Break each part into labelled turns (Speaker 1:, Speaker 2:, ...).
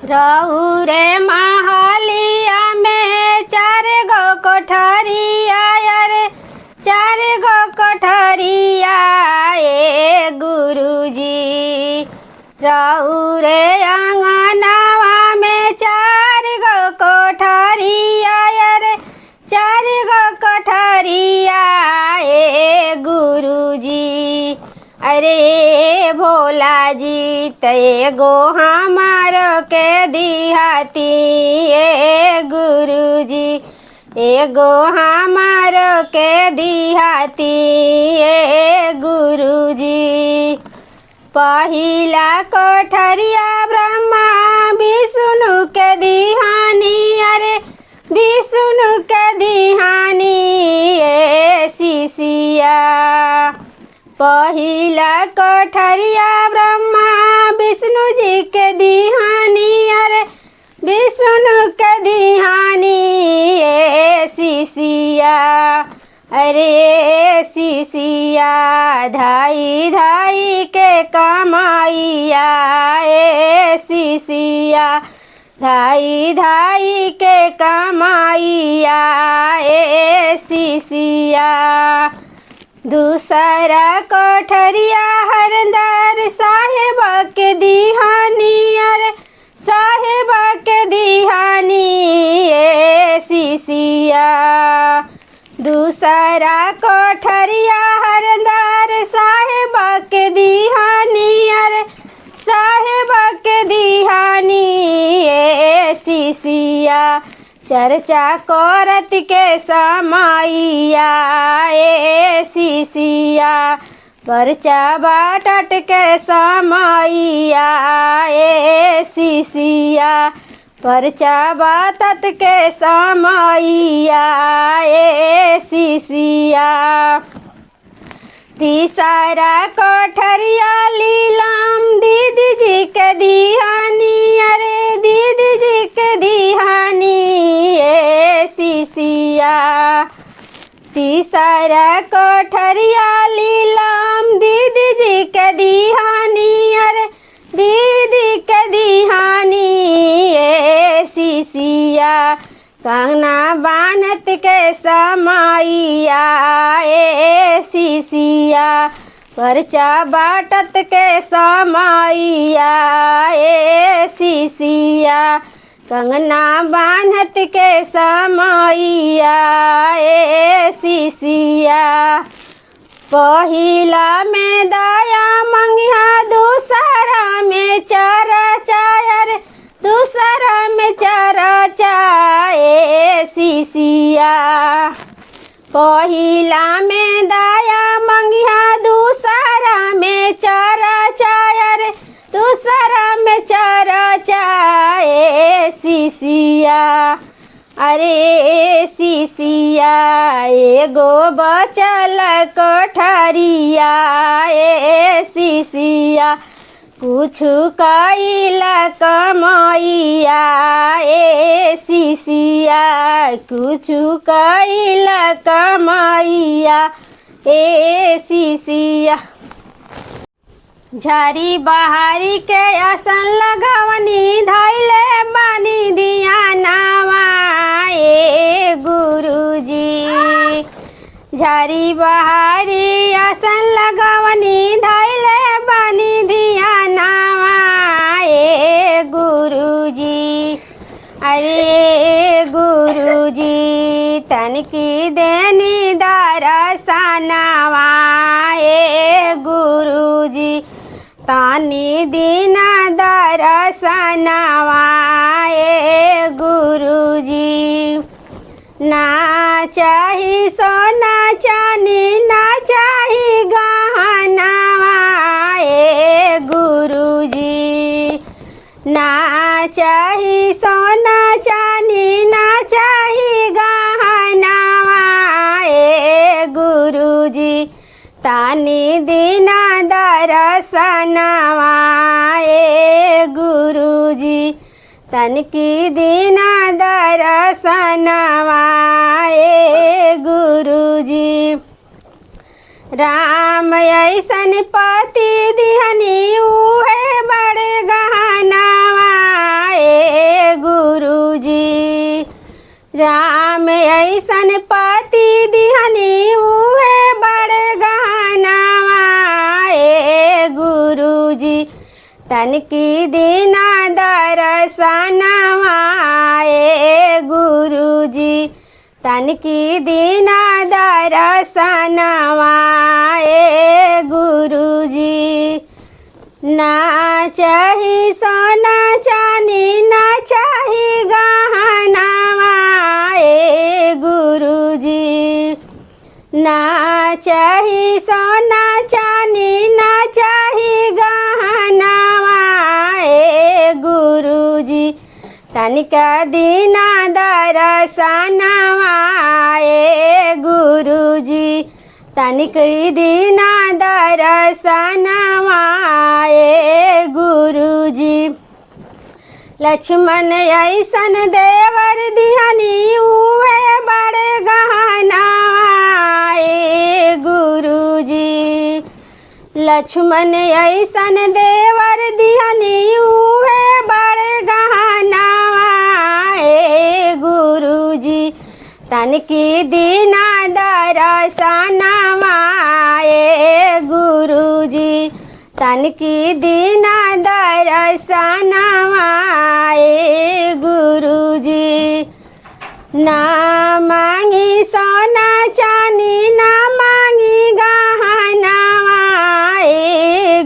Speaker 1: रहू रे महलिया में 4 गो कोठरिया रे 4 गो कोठरिया ए गुरुजी। रहू रे अंगनावा में 4 गो कोठरिया रे 4 गो कोठरिया ए गुरुजी। अरे भोला जी तेगो हमारो के दिहाती ए गुरुजी। एगो हमारो के दिहाती ए गुरुजी। पहिला कोठरिया ब्रह्मा विष्णु के दिहानी अरे विष्णु के दिहानी ए शिशिया। पहिला कोठरिया ब्रह्मा विष्णु जी के दिहानी अरे विष्णु के दिहानी ए शिशिया। अरे शिशिया धाई धाई के कमाइया ए शिशिया। धाई धाई के कमाइया ए शिशिया। दूसरा कोठरिया हरदर साहेब के दिहानी अरे साहेब के दिहानी ए शिशिया। दूसरा कोठरिया हरदर साहेब के दिहानी अरे साहेब के दिहानी ए शिशिया। चर्चा करत के समाइया ए शिशिया। परचा बाटट के समाइया ए शिशिया। परचा बाटत के समाइया ए शिशिया। तीसरा कोठरिया लीलाम दीदी जी के दिहानी अरे दीदी जी के दिहानी ए शिशिया। तीसरा कोठरिया लीलाम दीदी जी के दिहानी अरे दीदी के दिहानी ए शिशिया। कंगना बानत के समाइया ए शिशिया। परचा बाटत के समाइया ए शिशिया। कंगना बानत के समाइया ए शिशिया। पहिला में दाया मंगिया दूसरा में चर्चा रे दूसरा में चर्चा ए शिशिया। पहिला में दाया मंगिया दूसरा में चर्चा रे दूसरा में चर्चा ए शिशिया। अरे शिशिया एगो बचल कोठरिया ए शिशिया। कुछु कइला कमाइया ए शिशिया। कुछु कइला कमाइया ए शिशिया। झारी बहारी के आसन लगवनी धैले बानी दिया नावा ए गुरुजी। झारी बहारी आसन लगवनी धैले बानी दिया नावा ए गुरुजी। अरे गुरुजी तनकी देनी दरसनवा ए गुरुजी। तानी दीना दरसनवा ए गुरुजी। ना चाही सोना चानी ना चाही गहनावा ए गुरुजी। ना चाही सोना चानी ना चाही गहनावा ए गुरुजी। तानी दीना दरसनवा ए गुरुजी। तनकी दीना दरसनवा ए गुरुजी। राम ऐसन पति दिहनी उहे बड़े गहनावा ए राम ऐसन पति दिहनी उहे बड़ गहनावा ए गुरुजी तनकी दीना दर्शनवा ए गुरुजी तनकी दीना दर्शनवा ए गुरुजी। ना चाही सोना चानी ना चाही गहनावा ए गुरुजी ना चाही सोना चानी ना चाही गहनावा ए गुरुजी तनिका दीना दर्शनवा ए गुरुजी तनिक दीना दर्शनवा ए गुरुजी। लक्ष्मण ऐसन देवर दिहनी उहे बड़ गहनावा ए गुरुजी लक्ष्मण ऐसन देवर दिहनी उहे बड़ गहनावा ए गुरुजी तनकी दीना दर्शनवा ए गुरुजी तनकी दीना दर्शनवा ए गुरुजी। ना मांगी सोना चानी ना मांगी गहनावा ए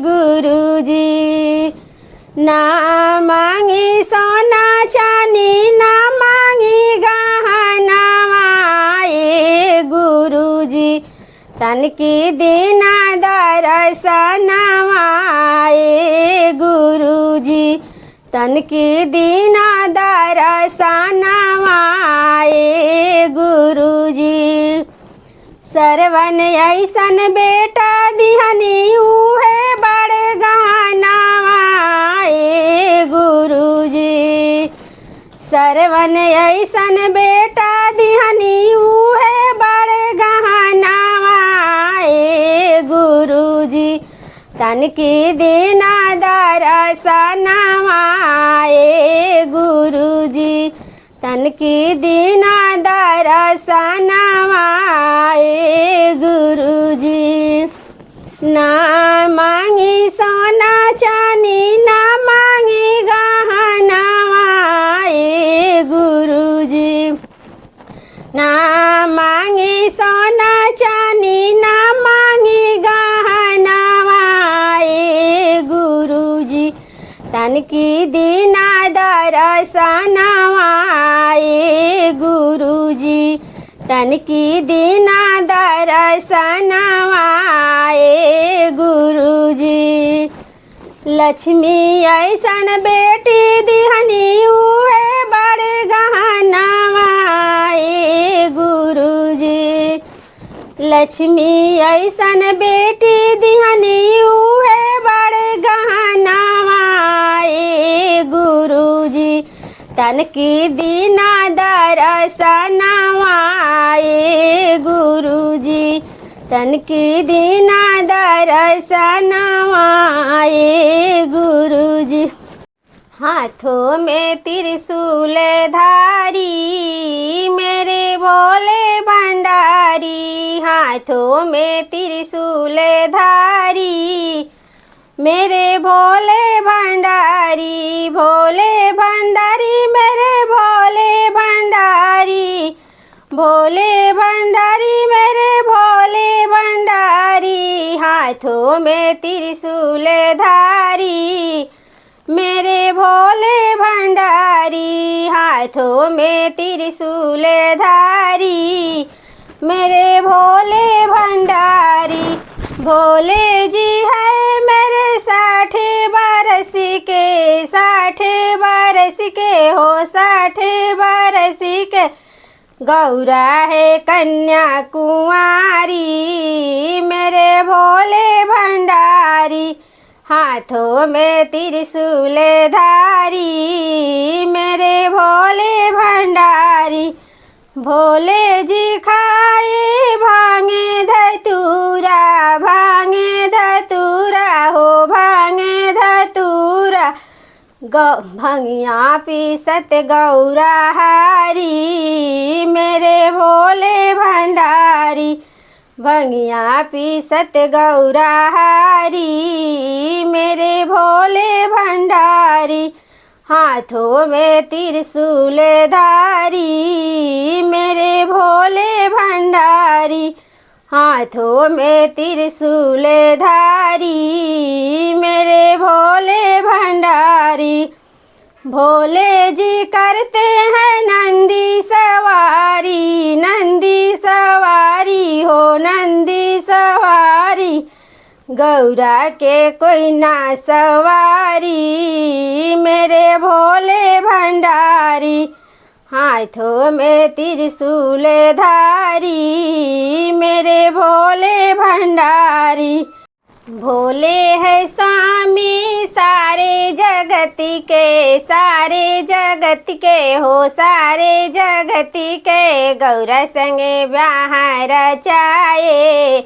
Speaker 1: गुरुजी ना मांगी सोना चानी ना मांगी गहनावा ए गुरुजी तनकी दीना दर्शनवा ए गुरुजी तनकी दीना दर्शनवा ए गुरुजी। सरवन ऐसन बेटा दिहनी उहे बड़ गहनावा ए गुरुजी सरवन ऐसन बेटा दिहनी उहे बड़ गहनावा ए गुरुजी तनकी दीना दर्शनवा ए गुरुजी तनकी दीना दर्शनवा ए गुरुजी। ना मांगी सोना चानी ना मांगी गहनावा ए गुरुजी ना मांगी सोना चानी ना मांगी गहनावा ए गुरुजी तनकी दीना दर्शनवा ए गुरुजी तनकी दीना दर्शनवा ए गुरुजी। लक्ष्मी ऐसन बेटी दिहनी उहे बड़ गहनावा ए गुरुजी लक्ष्मी ऐसन बेटी दिहनी उहे बड़ गहनावा ए गुरुजी तनकी दीना दर्शनवा ए गुरुजी तनकी दीना दर्शनवा ए गुरुजी। हाथों में त्रिशूल धारी मेरे भोले भंडारी हाथों में त्रिशूल धारी मेरे भोले भंडारी मेरे भोले भंडारी भोले भंडारी मेरे भोले भंडारी हाथों में त्रिशूल धारी मेरे भोले भंडारी हाथों में त्रिशूल धारी मेरे भोले भंडारी भोले जी है मेरे 60 बरस के हो 60 बरस के गौरा है कन्या कुंवारी मेरे भोले भंडारी हाथों में त्रिशूल धारी मेरे भोले भंडारी भोले जी खाए भांगे धतूरा हो भांगे धतूरा भंगिया पीसत गौरा हारी मेरे भोले भंडारी। भंगिया पीसत गौरा हारी मेरे भोले भंडारी। हाथों में त्रिशूल धारी मेरे भोले भंडारी। हाथों में त्रिशूल धारी मेरे भोले भंडारी। भोले जी करते हैं नंदी सवारी, नंदी सवारी हो नंदी सवारी। गौरा के कोई ना सवारी मेरे भोले भंडारी। हाथों में त्रिशूल धारी मेरे भोले भंडारी। भोले है स्वामी सारे जगत के हो सारे जगत के। गौरा संगे ब्याह रचाए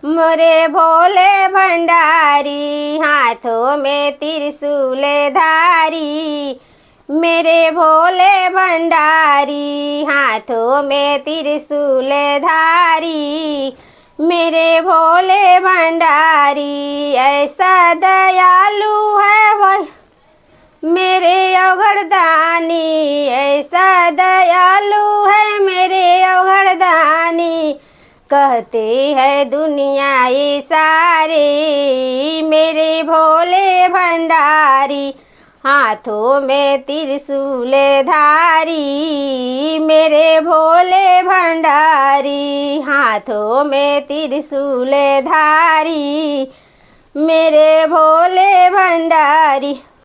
Speaker 1: मोरे भोले भंडारी। हाथों में त्रिशूल धारी मेरे भोले भंडारी। हाथों में त्रिशूल धारी मेरे भोले भंडारी। ऐसा दयालु है वह मेरे अवघड़दानी, ऐसा दयालु है मेरे अवघड़दानी। कहते हैं दुनिया ये सारे मेरे भोले भंडारी। हाथों में त्रिशूल धारी मेरे भोले भंडारी। हाथों में त्रिशूल धारी मेरे भोले भंडारी।